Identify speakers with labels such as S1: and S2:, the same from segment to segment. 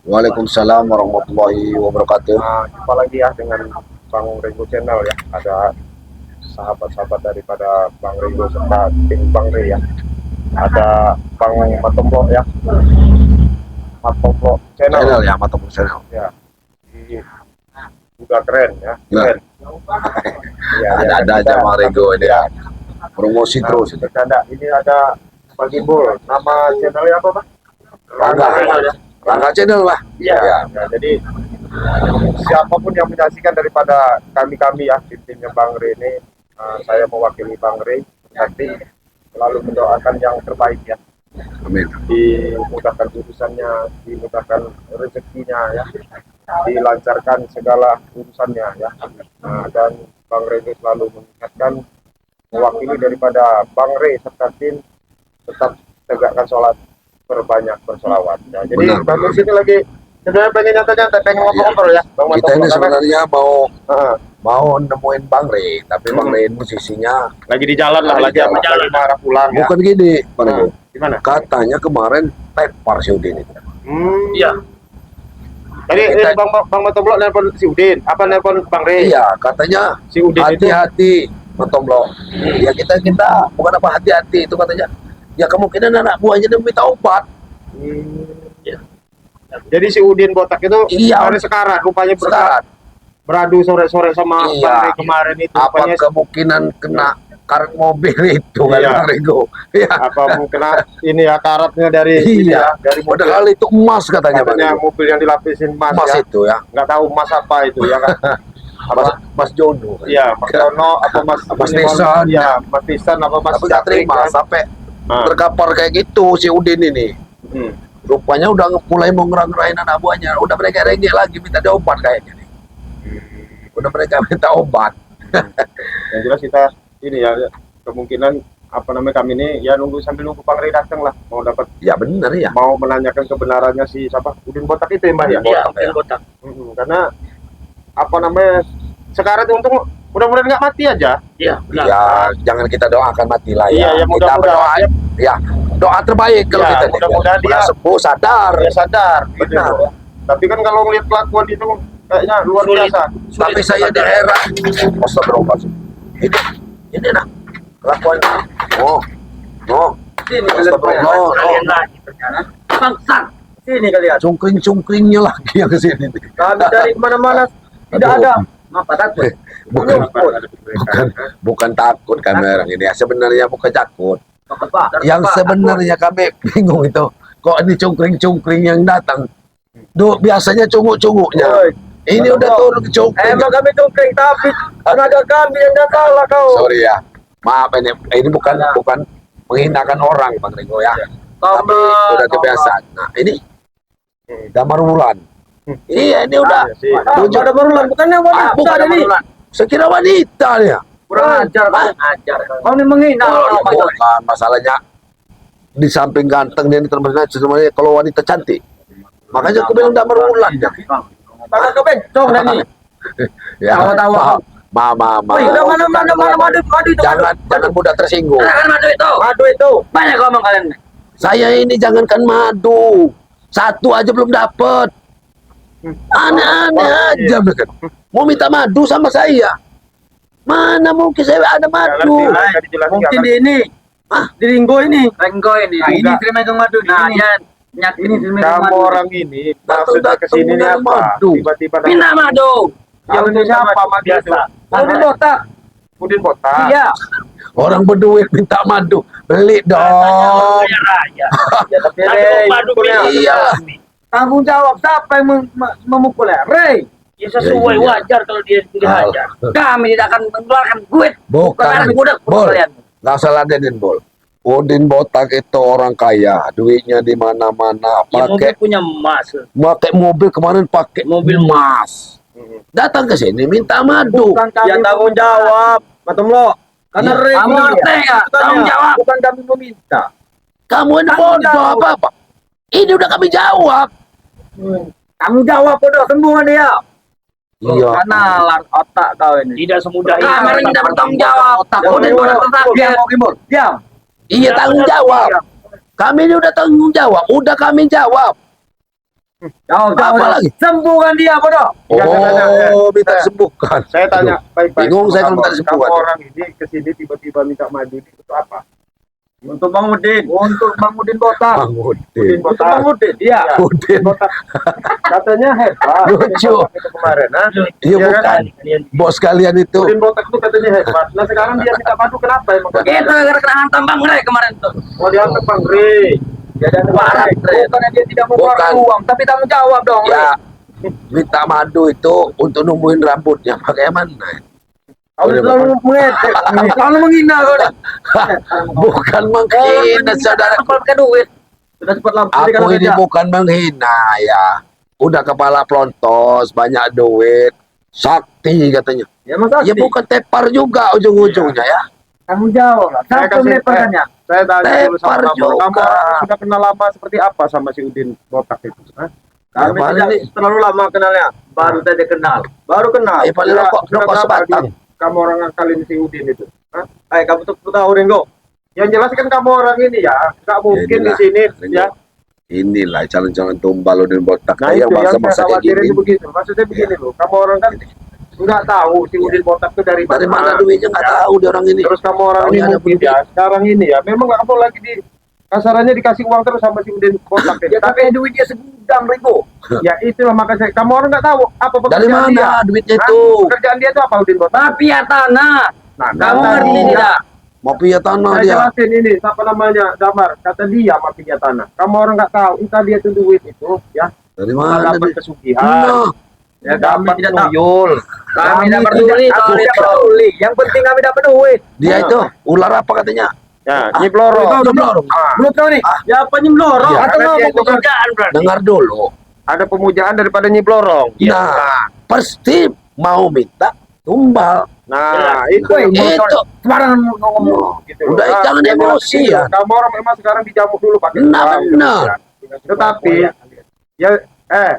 S1: Waalaikumsalam warahmatullahi wabarakatuh.
S2: Jumpa lagi ya dengan Bang Rego Channel ya. Ada sahabat-sahabat daripada Bang Rego serta tim Bang Re ya. Ada Bang Matombo ya. Matombo Channel
S1: Ya, mantap channel.
S2: ya. Ini juga keren ya.
S1: Ya.
S2: Keren. Ya,
S1: Ada aja Bang Rego ini ya. Promosi terus itu.
S2: Bercanda. Ini ada Bang Gimbul. Nama channelnya apa, Bang?
S1: Rangga
S2: ya.
S1: Rangga channel lah.
S2: Ya, jadi siapapun yang menyaksikan daripada kami ya tim-timnya Bang Re ini, saya mewakili Bang Re, tapi selalu mendoakan yang terbaik ya.
S1: Amin.
S2: Dimudahkan urusannya, dimudahkan rezekinya ya, dilancarkan segala urusannya ya. Dan Bang Re selalu mengingatkan mewakili daripada Bang Re serta tim tetap tegakkan sholat, berbanyak bersolawat ya. Jadi Bang Re sini lagi sebenarnya pengen nyantai-nyantai, pengen ngobrol-ngobrol ya Bang
S1: Kita ini sebenarnya mau nemuin Bang Re, tapi Bang Re posisinya
S2: lagi di jalan lah, lagi arah pulang ya.
S1: bukan gini, Bang Rego.
S2: Gimana?
S1: Katanya kemarin tepar si Udin itu.
S2: Iya. Tadi Bang Matoblok nelpon si Udin, apa nelpon Bang Re?
S1: Iya, katanya
S2: Si Udin itu
S1: hati-hati Matomblok. Ya kita bukan apa hati-hati itu katanya. Ya kemungkinan anak buahnya dia minta obat.
S2: Ya. Jadi si Udin botak itu hari sekarang rupanya beradu sore-sore sama Bang Re kemarin itu.
S1: Apa kemungkinan kena karet mobil itu kan Bang Rego? Ya.
S2: Apa kena ini ya karatnya dari dari mobil.
S1: Padahal itu emas katanya Bang Rego.
S2: Mobil yang dilapisin emas
S1: ya. Itu ya.
S2: Nggak tahu emas apa itu ya kan.
S1: Mas Jono.
S2: Iya, Mas Jono atau Mas
S1: Nisan.
S2: Ya, Mas Nisan apa Mas
S1: nggak terima sampai terkapar kayak gitu si Udin ini. Rupanya udah mulai mau ngerang-ngerain anak buahnya. Udah mereka rengek lagi minta obat kayaknya nih. Udah mereka minta obat.
S2: Yang jelas kita ini ya kemungkinan apa namanya kami ini ya sambil nunggu Bang Re datang lah, mau dapat
S1: ya benar ya,
S2: mau menanyakan kebenarannya si siapa Udin botak itu ya Mbak ya.
S1: Udin botak.
S2: Karena apa namanya sekarang untung mudah-mudahan nggak mati aja.
S1: Iya. Ya jangan kita doakan mati lah ya.
S2: Iya, mudah-mudahan
S1: ya doa terbaik kalau kita
S2: mudah-mudahan dia
S1: sembuh sadar.
S2: Ya sadar. Benar. Gitu. Tapi kan kalau melihat kelakuan itu kayaknya luar biasa.
S1: Tapi saya heran. Astagfirullahaladzim. Ini nak kelakuannya.
S2: Ini kalian lagi ternyata. Bangsat. Sini kalian.
S1: Cungkring-cungkringnya lagi yang kesini.
S2: Kami dari mana-mana tidak ada. Apa takut?
S1: Bukan takut kami orang ini. Sebenarnya bukan takut. Yang sebenarnya kami bingung itu. Kok ini cungkring-cungkring yang datang? Biasanya cunguk-cunguknya. Ini udah turun ke cungkring.
S2: Emang kami cungkring, tapi tenaga kami yang nggak salah kau.
S1: Sorry ya. Maaf ini bukan menghinakan orang Bang Rego ya. Tapi udah kebiasaan. Nah ini Damar Wulan. Iya ini udah.
S2: Ada Wulan bukannya wanita
S1: bukan
S2: ini.
S1: Sekira wanita ya.
S2: Kurang ajar, kau ini menghina.
S1: Bukan masalahnya di samping ganteng dia ini termasuk sebenarnya kalau wanita cantik. Makanya aku bilang Damar Wulan ya.
S2: Takkan kau bencong Dani.
S1: Ya. Tahu. Mama.
S2: Madu itu.
S1: Jangan mudah tersinggung.
S2: Madu itu. Banyak ngomong kalian.
S1: Saya ini jangankan madu. Satu aja belum dapat. Aneh-aneh aja mereka. Mau minta madu sama saya. Mana mungkin saya ada madu.
S2: Mungkin di ini. Di Ringgo ini.
S3: Nah, ini terima madu. Nah, ya.
S2: Kamu orang ini maksudnya kesini apa? Tiba-tiba
S3: minta madu.
S2: Yang siapa madu itu? Udin botak. Udin botak.
S3: Iya.
S1: Orang berduit minta madu, beli dong.
S3: Ya,
S2: tapi
S3: madu
S1: iya.
S2: Tanggung jawab siapa yang memukul Re?
S3: Ya sesuai wajar kalau dia dihajar. Kami tidak akan mengeluarkan duit.
S1: Bukan. Bol. Nggak salah Denin Bol. Udin botak itu orang kaya, duitnya di mana-mana.
S3: Pakai punya emas.
S1: Pakai mobil kemarin pakai
S3: mobil
S1: emas. Datang ke sini minta madu.
S2: Ya tanggung jawab, Matomlo. Karena
S3: kamu ngerti ya? Tanggung jawab.
S2: Bukan kami meminta.
S1: Kamu ini bodoh apa? Ini udah kami jawab.
S2: Tanggung jawab udah sembuh dia.
S1: Iya.
S2: Karena otak kau ini.
S3: Tidak semudah ini.
S2: Kami tidak bertanggung jawab. Udah tersakit. Diam.
S1: Iya tanggung jawab. Kami ini udah tanggung jawab. Udah kami jawab.
S3: Jauh,
S1: Apa lagi?
S3: Sembuhkan dia, bodoh.
S1: Oh, minta sembuhkan.
S2: Saya tanya baik-baik.
S1: Bingung saya kalau
S2: sama
S1: minta
S2: kamu.
S1: sembuhan.
S2: Kamu orang ini kesini tiba-tiba minta madu ini untuk apa?
S3: Untuk Bang Udin.
S2: Untuk Bang Udin botak.
S1: Bang Udin.
S2: Untuk Bang Udin.
S3: Iya.
S1: Udin.
S2: Botak. Katanya hebat.
S1: Lucu.
S2: Udin botak itu kemarin, nah.
S1: Iya bukan. Bos kalian itu.
S2: Udin botak itu katanya hebat. Nah sekarang dia minta madu kenapa emang?
S3: Itu gara-gara hantam Bang Ray kemarin tuh.
S2: Mau diantar Bang Ri. Ya dan bukannya dia tidak mau keluar
S1: Bukan.
S2: uang, tapi tanggung jawab dong.
S1: Ya, minta madu itu untuk numbuhin rambutnya. Bagaimana?
S2: Kamu selalu mengejek, selalu menghina kau.
S1: Bukan menghina, saudara.
S3: Pakai duit. Sudah cepat lampu.
S1: Aku ini bukan menghina ya. Udah kepala pelontos, banyak duit, sakti katanya.
S2: Ya masa
S1: Ya bukan tepar juga ujung-ujungnya ya.
S3: Tanggung jawab lah. Satu menit pertanyaannya.
S2: Saya tanya dulu sama
S1: Tepar
S2: kamu.
S1: juga.
S2: Kamu sudah kenal lama seperti apa sama si Udin botak itu? Hah?
S1: Ya,
S2: Kami
S1: paling
S2: tidak
S1: ini-
S2: terlalu lama kenalnya.
S3: Baru saja kenal.
S2: Baru kenal.
S1: Ya, paling
S2: Sudah-
S1: rokok-
S2: sudah
S1: rokok
S2: berapa
S1: sebatang.
S2: gini? Kamu orang ngakalin si Udin itu. Hah? Kamu tuh tahu Ringo. Yang jelas kan kamu orang ini ya. Gak mungkin di
S1: inilah,
S2: sini
S1: Ringo.
S2: ya.
S1: Inilah calon-calon tumbal Udin botak
S2: Nah
S1: yang
S2: itu yang
S1: bangsa-bangsa
S2: saya
S1: kayak
S2: khawatirin
S1: gini.
S2: itu begitu. Maksudnya begini loh. Kamu orang kan nggak tahu si Udin botak itu dari
S1: Dari mana duitnya nggak tahu dia orang ini.
S2: Terus kamu orang ini
S1: Taunya ada
S2: mungkin
S1: duit.
S2: ya sekarang ini ya memang kamu lagi di kasarannya dikasih uang terus sama si Udin botak ini. Tapi duitnya segudang Ringo. Ya itulah makanya kamu orang nggak tahu apa
S1: Dari
S2: pekerjaan dia.
S1: mana duitnya
S2: Hah?
S1: itu?
S2: Pekerjaan dia itu apa Udin botak?
S3: Mafia tanah.
S2: Nah,
S3: Kamu
S2: kata
S3: ngerti
S2: dia-
S3: tidak?
S1: Mau punya tanah
S2: Saya
S1: dia.
S2: jelasin ini siapa namanya Damar. Kata dia mafia tanah. Kamu orang nggak tahu. Entah dia tuh duit itu ya
S1: Dari mana
S2: dapat
S1: dia?
S2: kesugihan.
S1: Nah,
S2: Ya kami tidak tahu.
S3: Tuyul. Kami tidak peduli
S2: Aku
S3: soal
S2: tidak
S3: itu.
S2: peduli. Yang penting kami dapat duit.
S1: dia itu ular apa katanya?
S2: Ya, nyibloro.
S1: Udah belum?
S2: Belum tahu nih. Ya apa nyibloro?
S1: Iya,
S2: Atau
S3: Karena
S2: ngomong
S3: mau pekerjaan berarti.
S1: Dengar dulu.
S2: ada pemujaan daripada nyiblorong.
S1: Nah, pasti mau minta tumbal.
S2: Nah, itu
S1: Itu
S3: Sembarangan ngomong.
S2: gitu loh.
S1: Udah,
S2: Nah,
S1: jangan
S2: saya bilang
S1: emosi,
S2: gitu,
S1: ya.
S2: Kamu orang memang sekarang dijamu dulu pakai
S1: Nah,
S2: uang.
S1: benar.
S2: Tetapi ya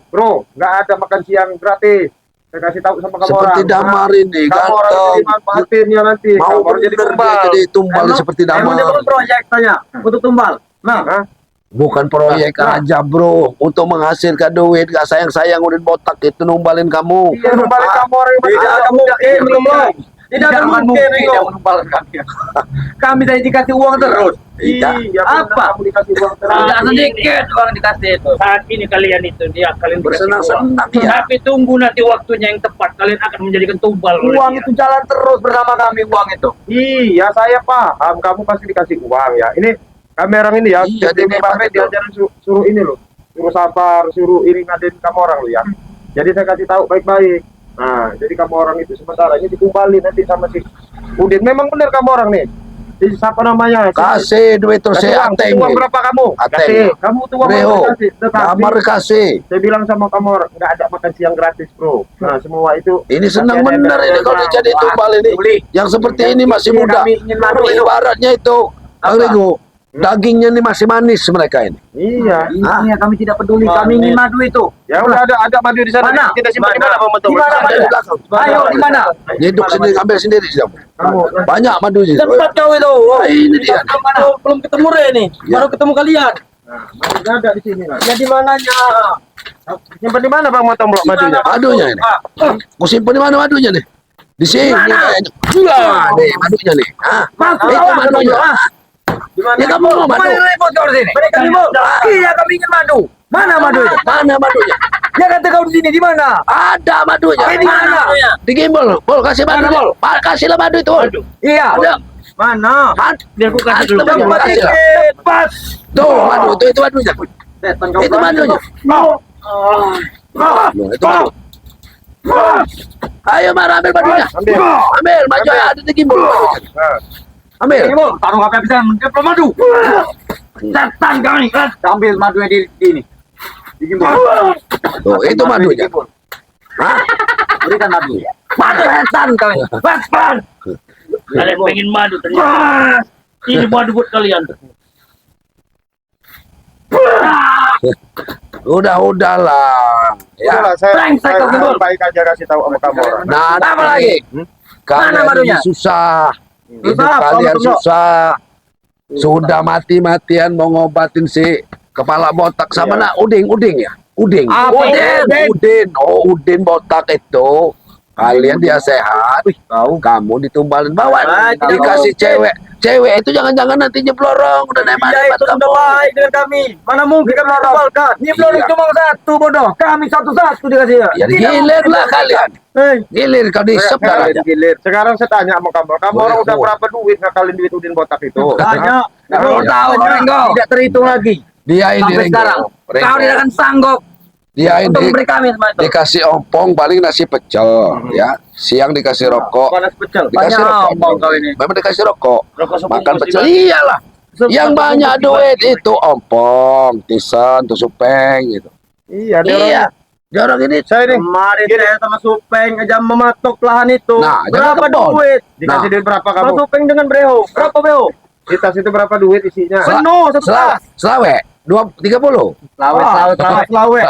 S2: bro, nggak ada makan siang gratis. Saya kasih tahu sama kamu
S1: seperti
S2: orang.
S1: Damar ini
S2: Kamu orang
S1: ganteng.
S2: jadi manfaatin ya nanti.
S1: Mau
S2: Kamu orang jadi
S1: bener
S2: tumbal.
S1: dia jadi tumbal
S3: Emang-
S1: seperti
S3: Emang dia
S1: Damar.
S3: bukan proyek tanya untuk tumbal. Nah,
S2: Hah?
S1: Bukan proyek
S2: Nah.
S1: aja bro, untuk menghasilkan duit. Gak sayang-sayang Udin botak itu numbalin kamu.
S2: Iya, numbalin kamu orang yang
S3: tidak
S2: masih
S3: mungkin,
S2: belum
S3: Ringo.
S2: Tidak mungkin, Ringo.
S3: tidak menumbalkan kami. Kami tadi dikasih uang terus.
S1: Iya.
S2: Iya,
S3: Apa?
S2: benar, kamu dikasih uang terus.
S3: Tidak sedikit uang dikasih itu.
S4: Saat ini kalian itu dia kalian dikasih uang.
S1: Bersenang-senang ya.
S4: Tapi tunggu nanti waktunya yang tepat kalian akan menjadikan tumbal oleh
S3: Uang
S4: dia.
S3: itu jalan terus bersama kami uang itu.
S2: Iya, saya paham. Kamu pasti dikasih uang ya. Ini kami orang ini ya.
S1: Iya,
S2: Jadi
S1: dia
S2: Bapak
S1: hebat itu.
S2: diajarin suruh ini loh. Suruh sabar, suruh iring aden kamu orang lo ya. Jadi saya kasih tahu baik-baik. Nah, jadi kamu orang itu sementara ini ditumbalin nanti sama si Udin. Memang benar kamu orang nih. Jadi siapa namanya?
S1: Kasih duit terus
S2: Kasih
S1: saya
S2: uang.
S1: ateng.
S2: Uang berapa kamu?
S1: Ateng.
S2: Kasih. Kamu tuh uang
S1: Reho.
S2: berapa kasih? Tetapi
S1: Damar kasih.
S2: saya bilang sama kamu orang nggak ada makan siang gratis bro. Nah semua itu.
S1: Ini senang
S2: Masih ada
S1: benar ini kalau dia jadi
S2: Wah,
S1: tumbal ini.
S2: boleh.
S1: Yang seperti ini masih
S2: Ini
S1: muda.
S2: kami ingin madu itu.
S1: Ibaratnya itu, Bang Ringo, dagingnya ini masih manis mereka ini.
S2: Iya.
S3: Intinya kami tidak peduli,
S2: Nah,
S3: kami ingin
S2: ini.
S3: madu itu.
S2: Ya udah ada madu di sana.
S3: Mana?
S2: Kita simpan di mana Bang Betul?
S3: Di mana
S1: Ada
S3: madu?
S1: di belakang.
S3: Ayo di mana?
S1: Hidup sendiri, ambil sendiri kamu.
S2: Kamu.
S1: Banyak madunya.
S3: Tempat kau itu.
S1: Ah, ini dia.
S3: Oh, belum ketemu Re nih.
S1: Ya.
S3: Baru ketemu kalian.
S2: Nah, madu nggak ada di sini lah.
S3: Ya di mananya?
S2: Simpan di mana Bang Motong blok madunya?
S1: Madunya ini. Mau simpan di mana madunya nih? Di sini kayaknya. Wah, nih madunya nih. Ah,
S3: Masuk
S1: itu
S3: awak,
S1: madunya.
S3: masuk.
S1: Ah,
S2: Di mana?
S1: ya kamu mau madu.
S3: Kemana repot kau di sini? Mereka ribut. Iya, kami ingin madu. Mana madu itu?
S1: Mana madunya?
S3: Ya kata kau di sini di mana?
S1: Ada madunya.
S3: Di mana?
S1: Di gimbal. Bol kasih madu.
S3: Mana, Bol?
S1: Bol. Kasihlah madu itu. Bol.
S3: Iya.
S1: Ada.
S2: Mana?
S4: Biar aku kasih dulu.
S1: Ada.
S3: Tempat
S1: Kasih lah.
S3: tempat.
S1: Tuh madu itu madunya.
S3: Setan
S1: Itu madunya. Loh, itu madu. Ayo Mar, ambil madunya.
S2: Ambil.
S1: Ambil, maju ya, ada di gimbal madunya.
S2: Nah,
S1: Ambil.
S3: Ini mau taruh apa bisa mendapat madu. Setan kami kan. Ambil madunya di ini. Di gimbal.
S1: Tuh, itu madunya. Hah?
S3: Berikan madu. Madu setan kami. Setan.
S4: Kalian pengen madu ternyata. Ini madu buat kalian.
S1: Udahlah. Ya.
S2: udahlah, saya
S3: brengsek kau, Gimbal.
S2: baik aja kasih tahu sama kamu orang.
S1: Nah,
S3: Apa lagi?
S1: Kalian
S3: Mana madunya?
S1: ini susah. Hidup
S2: Susah,
S1: kalian
S2: Bang Betul.
S1: susah. Sudah mati-matian mau ngobatin si kepala botak sama
S2: Iya.
S1: nak uding ya. Udin.
S3: Apa Udin?
S1: Udin. Oh, Udin botak itu. Kalian dia sehat. Kamu ditumbalin bawa. Dikasih cewek. Cewek itu jangan-jangan nanti nyeblorong. Udah naik
S3: Dia itu sudah baik dengan kami. Mana mungkin kami tumbalkan? Nyeblorong cuma satu bodoh. Kami satu-satu dikasih.
S1: Ya gilir lah kalian. Gilir kau disep darahnya.
S2: Sekarang saya tanya sama kamu. Kamu orang udah berapa duit ngakalin duit Udin botak itu?
S3: Banyak. Kau tahu Renggo. Tidak terhitung lagi.
S1: Dia ini
S3: Sampai sekarang. Kau tidak akan sanggup.
S1: Dia
S3: Untuk
S1: ini
S3: memberi kami semua itu.
S1: dikasih ompong paling nasi pecel ya. Siang dikasih rokok.
S3: Panas pecel.
S1: Dikasih
S3: Banyak
S1: rokok.
S3: ompong kau ini.
S1: Memang dikasih rokok.
S4: Rokok sepuluh
S1: Makan
S4: masih
S1: pecel.
S4: banyak.
S1: Iyalah. Yang banyak duit itu ompong, tisen, tusupeng gitu.
S2: Iya, dia
S1: Iya.
S2: orang.
S1: Dia orang ini
S2: Saya nih.
S3: Kemarin saya sama Supeng aja mematok lahan itu.
S1: Nah, jangan
S3: Berapa
S1: kebon.
S3: duit?
S2: Dikasih duit berapa
S3: Sama
S2: kamu?
S3: Supeng dengan Breho. Berapa Breho?
S2: Di tas itu berapa duit isinya?
S3: Penuh satu tas.
S1: Selawe 30.
S3: Selawe.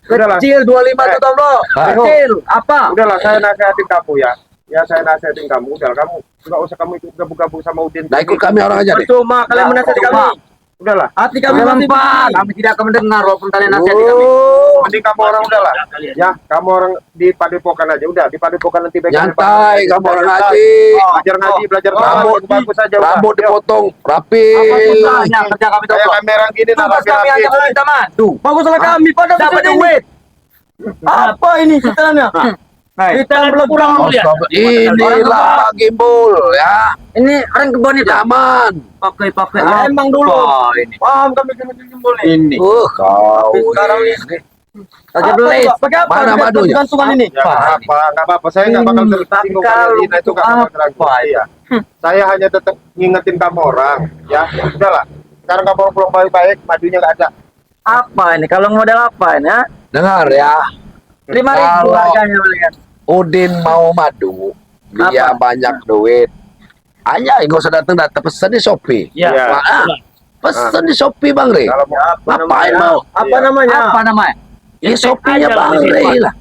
S2: Udahlah.
S3: Kecil 25 tuh tau bro.
S1: Ah.
S3: Kecil. Apa?
S2: Udahlah, saya nasihatin kamu ya. Ya, saya nasihatin kamu. Udah, kamu nggak usah kamu ikut gabung-gabung sama Udin.
S1: Nah, ikut kami orang aja deh.
S3: Percuma kalian menasihati kami.
S2: Udahlah.
S3: Hati kami masih
S5: Pak,
S3: begini.
S5: kami tidak akan mendengar walaupun kalian nasihati kami.
S2: Mending kamu orang udahlah. Ya, kamu orang di padepokan aja. Udah, di padepokan nanti
S1: Nyantai kamu orang ngaji.
S2: Belajar ngaji, belajar
S1: Rambut
S2: bagus aja. udah.
S1: Rambut dipotong rapi.
S5: Apa susahnya kerja kami
S2: Kayak
S5: coba?
S2: kamera gini, nah,
S3: Tugas kami
S2: rapi-rapi.
S3: aja kita madu. Baguslah kami pada dapat duit. Apa ini setelahnya? Kita belum kurang lihat.
S1: Inilah gimbal ya.
S5: Ini orang kebun itu.
S1: Zaman.
S5: Pakai
S3: Emang dulu.
S5: ini.
S3: Paham kami kena jempol
S5: Ini.
S1: Kau.
S3: Sekarang ini.
S5: Saja beli.
S3: Pakai apa?
S1: Mana madunya?
S3: Gantungan ini.
S2: Ya, nggak apa-apa. Saya nggak bakal tersinggung
S5: kalau
S2: karena itu nggak bakal terlalu. Iya. Saya hanya tetap ngingetin kamu orang. Ya, udahlah. Sekarang kamu orang pulang baik-baik, madunya nggak ada.
S5: Apa ini? Kalau model apa ini? Ha?
S1: Dengar ya.
S5: 5.000
S1: Kalau-
S5: harganya palingan.
S1: Udin mau madu. Dia
S5: Apa?
S1: banyak duit. Hanya nggak usah datang pesan di Shopee.
S4: Ya.
S2: Iya.
S1: Ah, pesan di Shopee Bang Rey.
S2: Kalau mau
S1: Ngapain mau?
S3: Apa
S2: Iya.
S3: namanya?
S5: Apa namanya?
S1: Di Shopee-nya
S4: aja
S1: Bang
S4: lah di situ.
S1: Rey lah.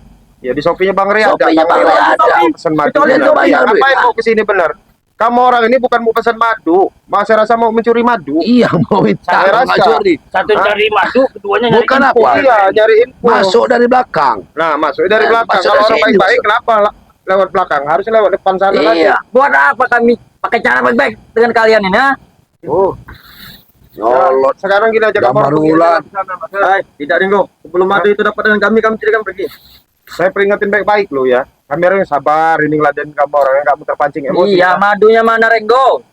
S2: ya di Shopee-nya Bang Ria ada.
S1: Shopee-nya Bang Ria ada.
S2: Pesan madu.
S1: Kecuali itu banyak duit.
S2: Ngapain mau kesini bener? Kamu orang ini bukan mau pesan madu. Mas saya rasa mau mencuri madu.
S1: Iya mau minta
S2: Saya
S1: nggak
S2: rasa.
S1: curi.
S4: Satu
S2: Hah?
S4: cari madu, keduanya nyari
S1: Bukan
S4: info.
S1: apa?
S2: Iya, nyari info.
S1: Masuk dari belakang.
S2: Nah, masuk dari belakang.
S1: masuk
S2: Kalau
S1: dari
S2: orang
S1: sini,
S2: baik-baik
S1: masuk.
S2: kenapa lewat belakang? Harusnya lewat depan sana lagi.
S1: Iya.
S5: Buat apa kami pakai cara baik-baik dengan kalian ini? Ha?
S2: Oh.
S1: Nyolot.
S2: Sekarang gini aja
S1: Gambar
S2: orang pergi
S1: ulang.
S2: aja sana, Mas.
S3: Tidak Ringo. Sebelum madu itu dapat dengan kami tidak akan pergi.
S2: Saya peringatin baik-baik lo ya. Kami orang yang sabar, ini ngeladen kamu orang yang nggak mau terpancing emosi.
S5: Iya, madunya mana Renggo?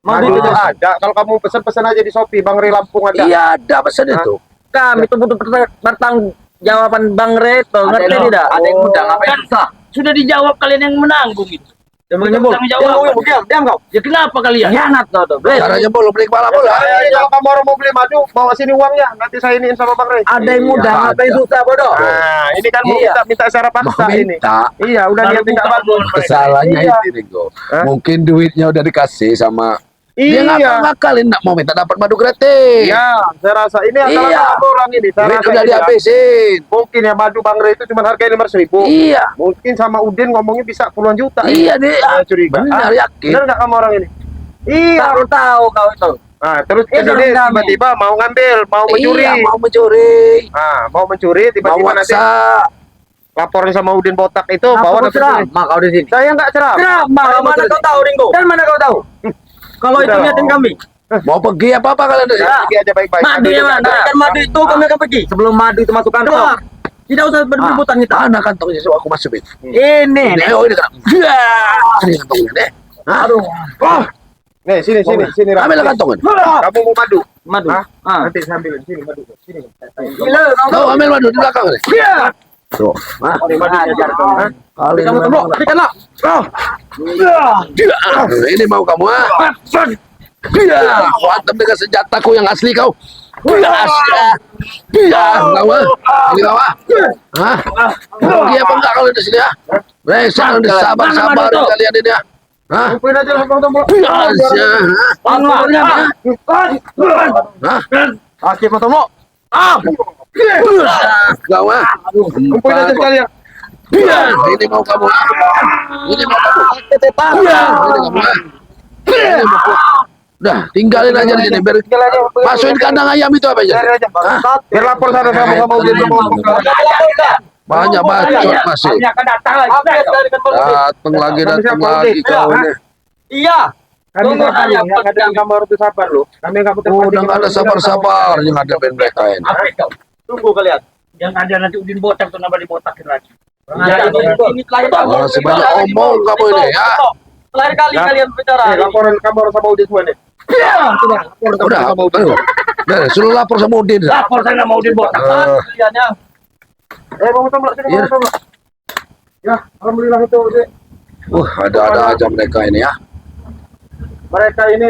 S2: Madu
S1: Madu
S2: itu ada. Kalau kamu pesan-pesan aja di Shopee, Bang Ri Lampung ada.
S1: Iya ada pesan itu.
S5: Kami itu butuh bertanggung jawaban Bang Reto, ngerti
S4: yang-
S5: tidak? Ada yang muda, ngapain
S4: Kan
S5: susah?
S4: sudah dijawab kalian yang menanggung itu.
S3: Jangan nyebol.
S4: Tanggung jawab.
S3: Diam kau.
S4: Ya kenapa kalian?
S5: Hianat kau tuh, Bre.
S1: Caranya belum beli kepala bola.
S2: Kalau kamu orang mau beli madu, bawa sini uangnya. Nanti saya iniin sama Bang Ri.
S5: Ada yang muda,
S1: Iya,
S5: ngapain
S1: ada.
S5: susah bodoh?
S2: Nah, ini kan mau
S5: Iya.
S2: minta secara
S1: Mau
S2: paksa ini.
S1: minta.
S2: Iya, udah
S4: Baru
S2: niat nggak
S4: buka
S2: bagus.
S4: omongan mereka.
S1: Kesalahannya
S2: Iya.
S1: itu Ringo.
S2: Hah?
S1: Mungkin duitnya udah dikasih sama dia
S2: Iya.
S1: ngakalin nak mau minta dapat madu gratis.
S2: Iya, saya rasa ini adalah
S1: Iya.
S2: orang ini. Saya
S1: Duit
S2: rasa
S1: udah
S2: ini ya.
S1: dihabisin.
S2: Mungkin ya madu Bang Ri itu cuma harganya 500.000.
S1: Iya.
S2: Mungkin sama Udin ngomongnya bisa puluhan juta.
S1: Iya deh.
S2: Saya curiga.
S1: Benar yakin.
S2: Benar nggak kamu orang ini? Iya.
S5: Baru tahu kau itu.
S2: Nah, terus
S5: Itu
S2: kesini
S5: kami.
S2: tiba-tiba mau ngambil, mau mencuri.
S1: Iya, mau mencuri.
S2: Nah, mau mencuri,
S1: Mau
S2: tiba-tiba nanti
S1: maksa.
S2: laporin sama Udin botak itu,
S5: Apa
S2: bawa
S5: kau
S2: dapat duit.
S5: ceramah kau di sini?
S2: Saya nggak ceramah.
S5: Ceramah
S3: Dari
S5: kau
S3: mana
S5: betul.
S3: kau tahu Ringo?
S5: Dan mana kau tahu?
S3: Kalau itu
S2: Udah.
S3: niatin kami.
S1: Mau pergi apa kalian dari sini?
S2: Ya, pergi aja baik-baik.
S5: Madunya
S2: Aduh,
S5: mana?
S3: Kan madu itu kami akan pergi.
S5: Sebelum madu itu masuk
S3: Keluar.
S5: kantong.
S3: Tidak usah berdebutan kita.
S1: Mana kantongnya so aku masukin?
S5: Ini
S1: Ini,
S5: nih.
S1: oh ini kan. Ini kantongnya deh. Aduh.
S2: Nih, sini Ram.
S1: Ambil kantongnya.
S2: Kamu mau madu?
S5: Madu.
S2: Hah?
S5: Ah.
S2: Nanti saya ambilin sini madu. Sini.
S5: Gila kau.
S1: Tuh, ambil madu di belakang nih. Tuh. Hah?
S2: Ini madunya
S5: Ajar
S2: jar.
S5: kau.
S2: Hah?
S1: Kalian
S3: Kamu tembok,
S1: memang-
S3: berikanlah.
S1: Ini mau kamu ah? Iya, kuantem dengan senjataku yang asli kau. Iya, kau ah. Ini kau ah. Hah? Pergi apa enggak kalau di sini ah? Besok sabar-sabar kalian ini ah. Hah?
S2: Kumpulin aja lah tombol.
S1: Iya, Hah?
S3: Oke, Pak Tomo.
S1: Kau ah.
S2: Kumpulin aja sekalian.
S1: Iya, ini mau kamu. Ini mau kamu. Iya, ini kamu ah. Ini mau Udah, tinggalin aja di sini. Biar masukin kandang ayam itu apa aja. Hah?
S2: Biar lapor sana sama Udin sama
S1: Banyak bacot masih.
S3: Kami akan datang lagi.
S1: Datang lagi kau ini.
S5: Iya.
S2: Kami yang ada di kamar itu sabar loh. Kami nggak betul.
S1: Udah nggak ada sabar-sabar yang ada band mereka ini.
S5: Apa itu? Tunggu kalian.
S4: Yang ada nanti Udin botak tuh nambah dibotakin lagi.
S5: Ya, ini terakhir
S1: Masih banyak omong kamu ini ya.
S5: Terakhir kali kalian bicara.
S2: Laporan kamar sama Udin semua nih.
S1: Udah, udah, suruh lapor sama Udin.
S4: Lapor saya nggak mau Udin botak.
S5: Kalian ya.
S2: Bang Tomlak sini
S1: Iya.
S2: Bang Tomlak. Ya, alhamdulillah itu Udin.
S1: Ada aja mereka ini ya.
S2: Mereka ini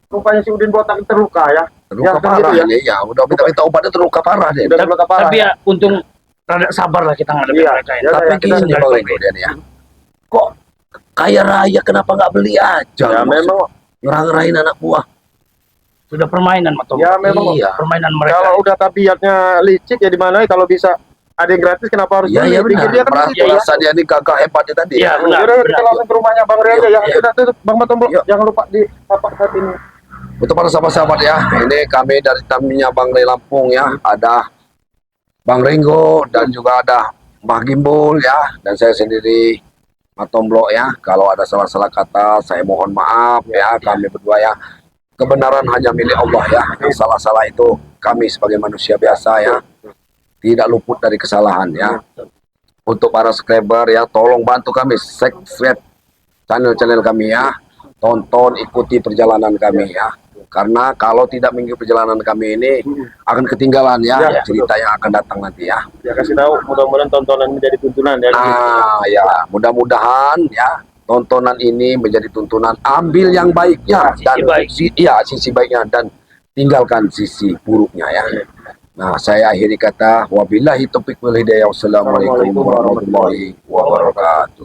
S2: rupanya si Udin botak terluka ya.
S1: Terluka
S2: Ya,
S1: parah
S2: gitu ya.
S1: ini ya. Udah minta obatnya terluka parah deh.
S2: Udah terluka parah.
S4: Tapi ya untung rada sabar lah kita ngadepin
S2: Iya.
S4: mereka ini.
S2: Ya,
S1: Tapi
S2: ya, kita
S1: gini
S2: sudah
S1: Bang
S2: baik.
S1: Ringo dia nih ya. Kok kaya raya kenapa nggak beli aja?
S2: Ya memang
S1: ngerang-ngerain anak buah.
S4: Sudah permainan Mato.
S2: ya memang
S1: Iya.
S4: Permainan mereka.
S2: kalau udah tabiatnya licik ya di mana kalau bisa ada yang gratis kenapa harus
S1: Iya, iya
S2: Pikir
S1: benar.
S2: dia kan begitu ya.
S1: Merasa dia ini gagah hebatnya tadi.
S4: Iya, benar.
S2: Yaudah, kita langsung ke rumahnya Bang Ria aja ya.
S1: Iya.
S2: Sudah tutup Bang Matomblok.
S1: Yuk.
S2: Jangan lupa di tapak saat ini.
S1: Untuk para sahabat-sahabat ya, ini kami dari tamunya Bang Ray Lampung ya, ada Bang Ringo dan juga ada Mbah Gimbul ya, dan saya sendiri Matomblok ya. Kalau ada salah-salah kata, saya mohon maaf ya, kami berdua ya. Kebenaran hanya milik Allah ya. Yang salah-salah itu kami sebagai manusia biasa ya, tidak luput dari kesalahan ya. Untuk para subscriber ya, tolong bantu kami subscribe channel-channel kami ya. Tonton, ikuti perjalanan kami ya. Karena kalau tidak mengikuti perjalanan kami ini akan ketinggalan ya,
S2: Ya.
S1: cerita yang akan datang nanti ya.
S2: Ya kasih tahu mudah-mudahan tontonan menjadi tuntunan ya.
S1: Nah ya, mudah-mudahan ya tontonan ini menjadi tuntunan. Ambil yang baiknya dan sisi baiknya dan tinggalkan sisi buruknya ya. Nah, saya akhiri kata wabillahi taufiq wal hidayah. Wassalamualaikum warahmatullahi wabarakatuh.